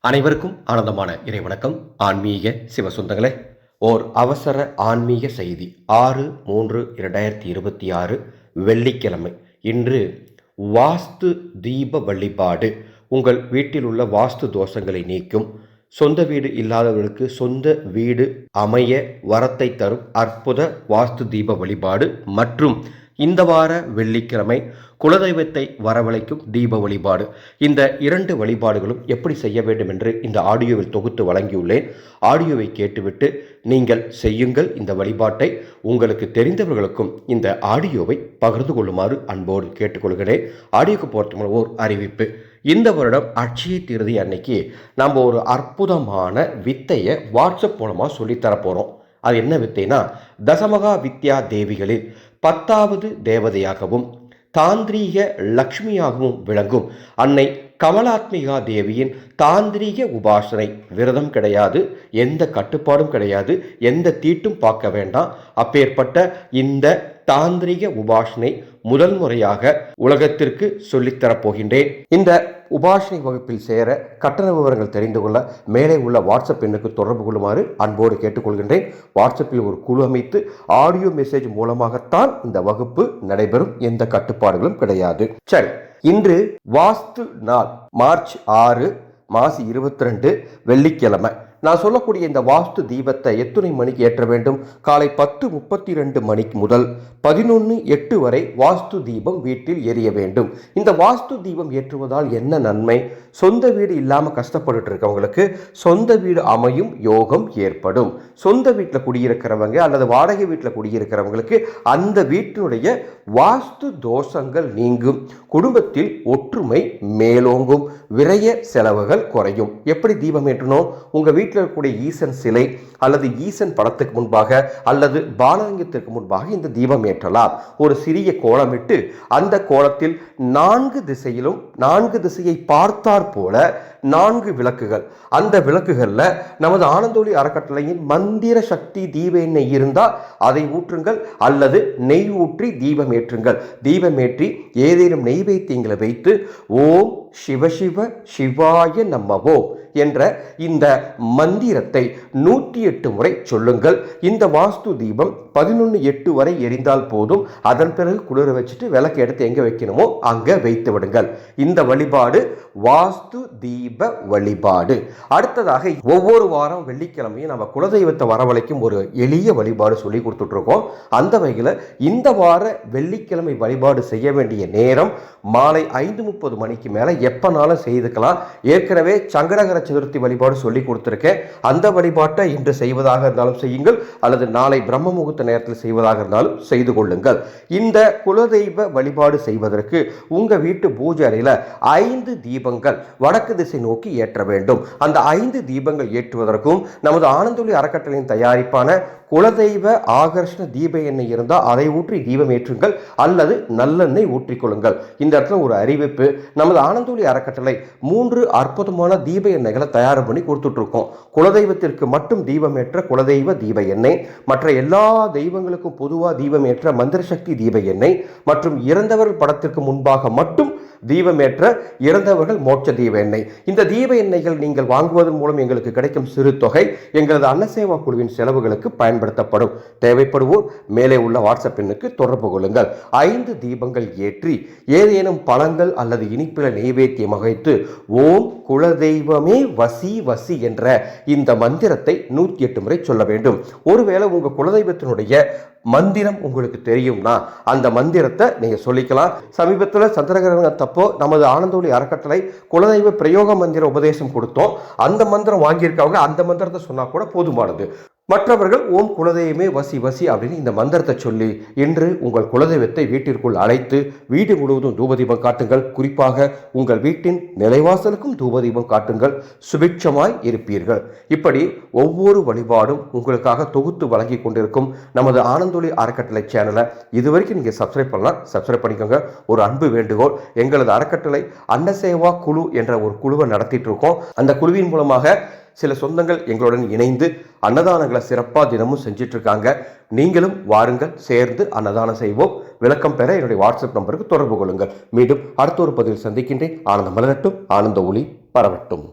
அனைவருக்கும் ஆனந்தமான இறைவணக்கம். ஆன்மீக சிவசொந்தங்களே, ஓர் அவசர ஆன்மீக செய்தி. 6/3/2026 வெள்ளிக்கிழமை. இன்று வாஸ்து தீப வழிபாடு உங்கள் வீட்டில் உள்ள வாஸ்து தோஷங்களை நீக்கும். சொந்த வீடு இல்லாதவர்களுக்கு சொந்த வீடு அமைய வரத்தை தரும் அற்புத வாஸ்து தீப வழிபாடு மற்றும் இந்த வார வெள்ளிக்கிழமை குலதெய்வத்தை வரவழைக்கும் தீப வழிபாடு. இந்த இரண்டு வழிபாடுகளும் எப்படி செய்ய வேண்டும் என்று இந்த ஆடியோவில் தொகுத்து வழங்கியுள்ளேன். ஆடியோவை கேட்டுவிட்டு நீங்கள் செய்யுங்கள். இந்த வழிபாட்டை உங்களுக்கு தெரிந்தவர்களுக்கும் இந்த ஆடியோவை பகிர்ந்து கொள்ளுமாறு அன்போடு கேட்டுக்கொள்கிறேன். ஆடியோக்கு போகிறதுக்கு ஓர் அறிவிப்பு. இந்த வருடம் அட்சய திருதி அன்னைக்கு நம்ம ஒரு அற்புதமான வித்தையை வாட்ஸ்அப் மூலமாக சொல்லித்தரப்போகிறோம். அது என்ன வித்தைனா, தசமகா வித்யா தேவிகளில் 10வது தேவதையாகவும் தாந்திரீக லக்ஷ்மியாகவும் விளங்கும் அன்னை கமலாத்மிகா தேவியின் தாந்திரீக உபாசனை. விரதம் கிடையாது, எந்த கட்டுப்பாடும் கிடையாது, எந்த தீட்டும் பார்க்க வேண்டாம். அப்பேற்பட்ட இந்த தாந்திரிக உபாசனை முதல் முறையாக உலகத்திற்கு சொல்லித்தரப்போகின்றேன். இந்த உபாசனை வகுப்பில் சேர கட்டண விவரங்கள் தெரிந்து கொள்ள மேலே உள்ள வாட்ஸ்அப் எண்ணுக்கு தொடர்பு கொள்ளுமாறு அன்போடு கேட்டுக்கொள்கின்றேன். வாட்ஸ்அப்பில் ஒரு குழு அமைத்து ஆடியோ மெசேஜ் மூலமாகத்தான் இந்த வகுப்பு நடைபெறும். எந்த கட்டுப்பாடுகளும் கிடையாது. சரி, இன்று வாஸ்து நாள் மார்ச் 6 மாசி 22 வெள்ளிக்கிழமை. நான் சொல்லக்கூடிய இந்த வாஸ்து தீபத்தை எத்தனை மணிக்கு ஏற்ற வேண்டும்? காலை 10:32 மணிக்கு முதல் 11:08 வரை வாஸ்து தீபம் வீட்டில் எரிய வேண்டும். இந்த வாஸ்து தீபம் ஏற்றுவதால் என்ன நன்மை? சொந்த வீடு இல்லாமல் கஷ்டப்பட்டு இருக்கவங்களுக்கு சொந்த வீடு அமையும் யோகம் ஏற்படும். சொந்த வீட்டில் குடியிருக்கிறவங்க அல்லது வாடகை வீட்டில் குடியிருக்கிறவங்களுக்கு அந்த வீட்டினுடைய வாஸ்து தோஷங்கள் நீங்கும். குடும்பத்தில் ஒற்றுமை மேலோங்கும். விரய செலவுகள் குறையும். எப்படி தீபம் ஏற்றணும்? உங்கள் வீட்டில் இருக்கக்கூடிய ஈசன் சிலை அல்லது ஈசன் படத்துக்கு முன்பாக அல்லது பாலலிங்கத்திற்கு முன்பாக இந்த தீபம் ஏற்றலாம். ஒரு சிறிய கோலமிட்டு அந்த கோலத்தில் 4 திசையிலும் 4 திசையை பார்த்தார் போல 4 விளக்குகள். அந்த விளக்குகள்ல நமது ஆனந்தொளி அறக்கட்டளையின் மந்திர சக்தி தீப எண்ணெய் இருந்தால் அதை ஊற்றுங்கள் அல்லது நெய் ஊற்றி தீபம் ஏற்றுங்கள். தீபம் ஏற்றி ஏதேனும் நெய்வேத்தியங்களை வைத்து ஓம் சிவசிவ சிவாய நமவோ என்ற இந்த மந்திரத்தை 108 முறை சொல்லுங்கள். இந்த வாஸ்து தீபம் 11:08 வரை எரிந்தால் போதும். அதன் பிறகு குளிர வச்சுட்டு விளக்கு எடுத்து எங்க வைக்கணுமோ அங்க வைத்து விடுங்கள். இந்த வழிபாடு வாஸ்து தீப வழிபாடு. அடுத்ததாக ஒவ்வொரு வாரம் வெள்ளிக்கிழமையும் நம்ம குலதெய்வத்தை வரவழைக்கும் ஒரு எளிய வழிபாடு சொல்லி கொடுத்துட்டு இருக்கோம். அந்த வகையில் இந்த வார வெள்ளிக்கிழமை வழிபாடு செய்ய வேண்டிய நேரம் மாலை 5:30 மணிக்கு மேல எப்பனாலும் செய்துக்கலாம். ஏற்கனவே சங்கடகர சதுர்த்தி வழிபாடு சொல்லி கொடுத்திருக்கேன். அந்த வழிபாட்டை இன்று செய்வதாக இருந்தாலும் செய்யுங்கள் அல்லது நாளை பிரம்ம முகூர்த்த நேரத்தில் செய்வதாக இருந்தாலும் செய்து கொள்ளுங்கள். இந்த குலதெய்வ வழிபாடு செய்வதற்கு உங்க வீட்டு பூஜை அறையில 5 தீபங்கள் வடக்கு திசை நோக்கி ஏற்ற வேண்டும். அந்த 5 தீபங்கள் ஏற்றுவதற்கும் நமது ஆனந்தொளி அறக்கட்டளையின் தயாரிப்பான குலதெய்வ ஆகர்ஷண தீப எண்ணெய் இருந்தால் அதை ஊற்றி தீபம் ஏற்றுங்கள் அல்லது நல்லெண்ணெய் ஊற்றிக்கொள்ளுங்கள். இந்த இடத்துல ஒரு அறிவிப்பு. நமது ஆனந்தொளி அறக்கட்டளை 3 அற்புதமான தீப எண்ணெய்களை தயார் பண்ணி கொடுத்துட்டு இருக்கோம். குலதெய்வத்திற்கு மட்டும் தீபம் ஏற்ற குலதெய்வ தீப எண்ணெய், மற்ற எல்லா தெய்வங்களுக்கும் பொதுவாக தீபம் ஏற்ற மந்திர சக்தி தீப எண்ணெய் மற்றும் இறந்தவர்கள் படத்திற்கு முன்பாக மட்டும் தீபமேற்ற இறந்தவர்கள் மோட்ச தீப எண்ணெய். இந்த தீப எண்ணெய்கள் நீங்கள் வாங்குவதன் மூலம் எங்களுக்கு கிடைக்கும் சிறு தொகை எங்களது அன்னசேவா குழுவின் செலவுகளுக்கு பயன்படுத்தப்படும். தேவைப்படுவோர் மேலே உள்ள வாட்ஸ்அப் எண்ணுக்கு தொடர்பு கொள்ளுங்கள். 5 தீபங்கள் ஏற்றி ஏதேனும் பழங்கள் அல்லது இனிப்பில நெய்வேத்தியம் வைத்து ஓம் குலதெய்வமே வசி வசி என்ற இந்த மந்திரத்தை 108 முறை சொல்ல வேண்டும். ஒருவேளை உங்க குலதெய்வத்தினுடைய மந்திரம் உங்களுக்கு தெரியும்னா அந்த மந்திரத்தை நீங்க சொல்லிக்கலாம். சமீபத்தில் சந்திரகிரகணத்தப்போ நமது ஆனந்தொளி அறக்கட்டளை குலதெய்வ பிரயோக மந்திர உபதேசம் கொடுத்தோம். அந்த மந்திரம் வாங்கியிருக்கவங்க அந்த மந்திரத்தை சொன்னா கூட போதுமானது. மற்றவர்கள் ஓம் குலதெய்வமே வசி வசி அப்படின்னு இந்த மந்திரத்தை சொல்லி இன்று உங்கள் குலதெய்வத்தை வீட்டிற்குள் அழைத்து வீடு முழுவதும் தூபதீபம் காட்டுங்கள். குறிப்பாக உங்கள் வீட்டின் நிலைவாசலுக்கும் தூபதீபம் காட்டுங்கள். சுபிட்சமாய் இருப்பீர்கள். இப்படி ஒவ்வொரு வழிபாடும் உங்களுக்காக தொகுத்து வழங்கி கொண்டிருக்கும் நமது ஆனந்தொளி அறக்கட்டளை சேனலை இதுவரைக்கும் நீங்கள் சப்ஸ்கிரைப் பண்ணலாம். சப்ஸ்கிரைப் பண்ணிக்கோங்க. ஒரு அன்பு வேண்டுகோள், எங்களது அறக்கட்டளை அன்னசேவா குழு என்ற ஒரு குழுவை நடத்திட்டு இருக்கோம். அந்த குழுவின் மூலமாக சில சொந்தங்கள் எங்களுடன் இணைந்து அன்னதானங்களை சிறப்பாக தினமும் செஞ்சிட்டு இருக்காங்க. நீங்களும் வாருங்கள், சேர்ந்து அன்னதானம் செய்வோம். விளக்கம் பெற என்னுடைய வாட்ஸ்அப் நம்பருக்கு தொடர்பு கொள்ளுங்கள். மீண்டும் அடுத்த ஒரு பதிவில் சந்திக்கின்றேன். ஆனந்தம் மலரட்டும், ஆனந்த ஒளி பரவட்டும்.